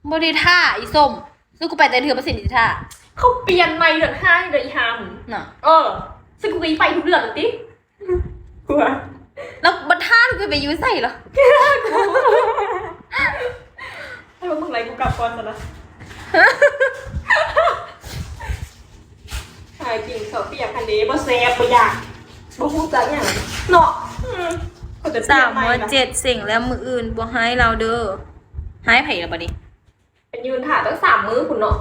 บริท่าอีส้มซึ่งกูไปแต่เถื่อประสิทธิท่าเขาเปลี่ยนใหม่เดือน5เดือนอีหาม น่ะซึ่งกูก็ไปทุกเดือนเลยติกลัว แล้วบัท่ากูไปยูใส่เหรอให้มึงไรกูกลับก่อนซะนะหายจริงเขาเปียกคันนี้บ่แซ่บบ่อยากบ่ฮู้จักหยังเนาะ3 7สิ่งแล้วมืออื่นบ่ให้เราเด้อให้ไผ่ละบัดนี้เป็นยืนถ่ายตั้ง3 มื้อคุณเนาะ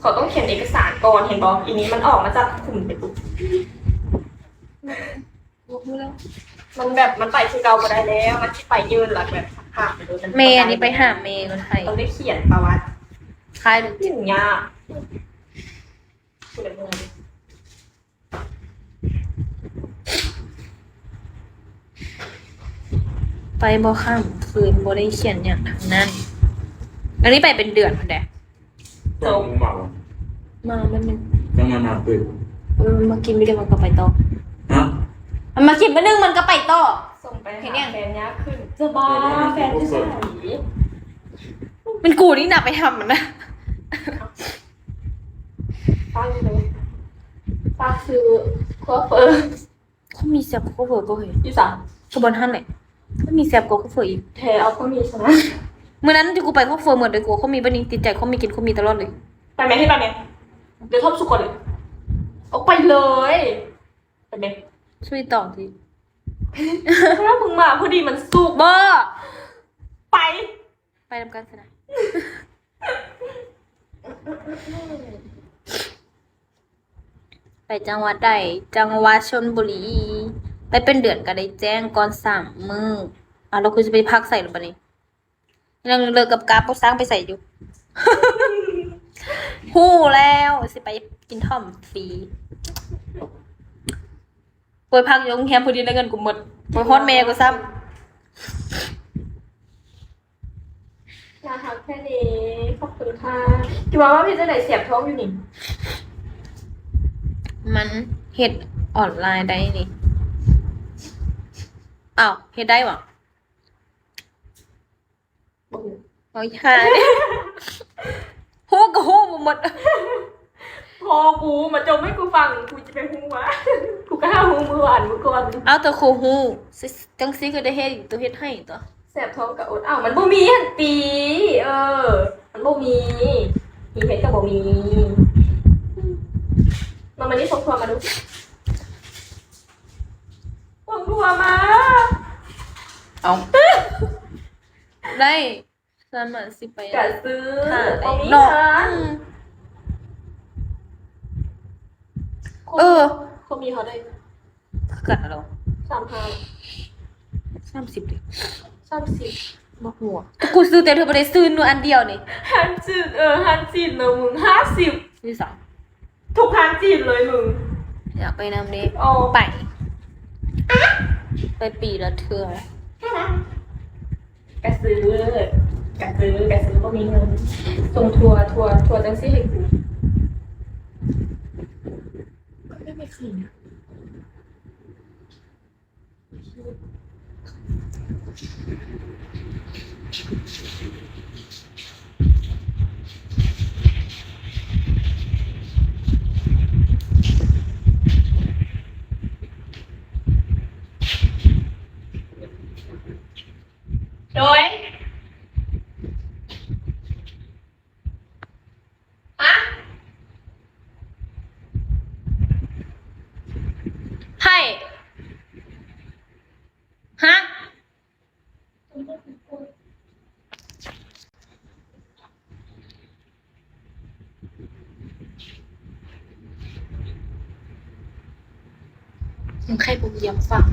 เขาต้องเขียนเอกสารก่อนเห็นบอกอีนี้มันออกมาจากกลุ่มไปปุ๊บมันแบบมันไปคือเราบ่ได้แล้วมันที่ไปยืนหลักแบบหักไปโดนเมย์อันนี้ไปหาเมย์คนไทยต้องได้เขียนประวัติคล้ายหรือถึงยากคุณดำเนินไปบ่ข้ามคืนบ่ได้เขียนอย่างทางนั้นอันนี้ไปเป็นเดือนพันแดด ต้องเมา มาแป๊บนึง ต้องมาตื่น มากินไม่ได้มันก็ไปต่อ ฮะ มันมากินไปนึงมันก็ไปต่อ ส่งไปหาแฟนยากขึ้นจะบ้าแฟนที่ไหน เป็นกูนี่หนักไปทำมันนะ ป้าเลยป้าคือคัวเฟิร์ เขามีแซบก็เฟอร์บ่เฮ้ย ยี่สาม กบนท่านเลยเขามีแซบก็เฟอร์อีก เทเอาก็มีใช่ไหม เมื่อนั้นที่กูไปเขาเฟอร์เหมือนเดิมกูเขามีบันนี้ติดใจเขามีกินเขามีตลอดเลย ไปไหมให้ไปไหมเดี๋ยวทบสุกก่อนเลยเอาไปเลยไปไหม ช่วยต่อสิ ถ้ามึงมาพอดีมันสุก บ่ ไป ไปทำการแสดงไปจังหวัดใดจังหวัดชลบุรีไปเป็นเดือนก็ได้แจ้งก่อน3 มื้อเราคือจะไปพักใส่หรือเปล่านี่ยังเลิกกับกราฟสร้างไปใส่อยู่ ฮู้แล้วสิไปกินท่อมฟรีไปพักอยโรงแรมพอดีแล้วเงินกูหมดไปฮอดแม่กูซ้ำ นะคะแค่นี้ขอบคุณค่ะคิดว่าพี่จะไหนเสียบท้องอยู่นี่ มันเฮ็ดออนไลน์ได้นี่อ้าวเฮ็ดได้หวะเอาอย่าดิฮู้ก็ฮู้บ่หมด พอกูมาจมให้กูฟังกูจะไปฮู้วะ กูก็ห้าฮู้มืออ่านมือก่อน เอาแต่ครูฮู้จังซี่ก็ได้เฮ็ดตัวเฮ็ดให้ตัว เสียบท้องกับอดอ้าวมันบ่มีหันตีมันบ่มีมีเพชรกับบ่มีมานี่ส่งทัวร์มาดูส่งทัวร์มา เอาได้ฉันมาสิไป กะซื้อ ค่ะ ตรงนี้ เนาะ ค่ะเขามีเขาได้ กัดเหรอ 35 30ดิ 30 บ่ฮู้แต่กูซื้อแต่เธอบ่ได้ซื้อหนูอันเดียวนี่ ฮันจีนฮันจีนนะมึง50นี่สอง ทุกฮันจีนเลยมึง อยากไปนำนี้ โอ้ ไปปีละเทื่อ แค่นั้นกะซื้ก็มีเงินส่งทัวร์จังซี่ให้กูไม่เคยนะ โดยอะให้ฮะมึงใครบุกเยี่ยมฟัง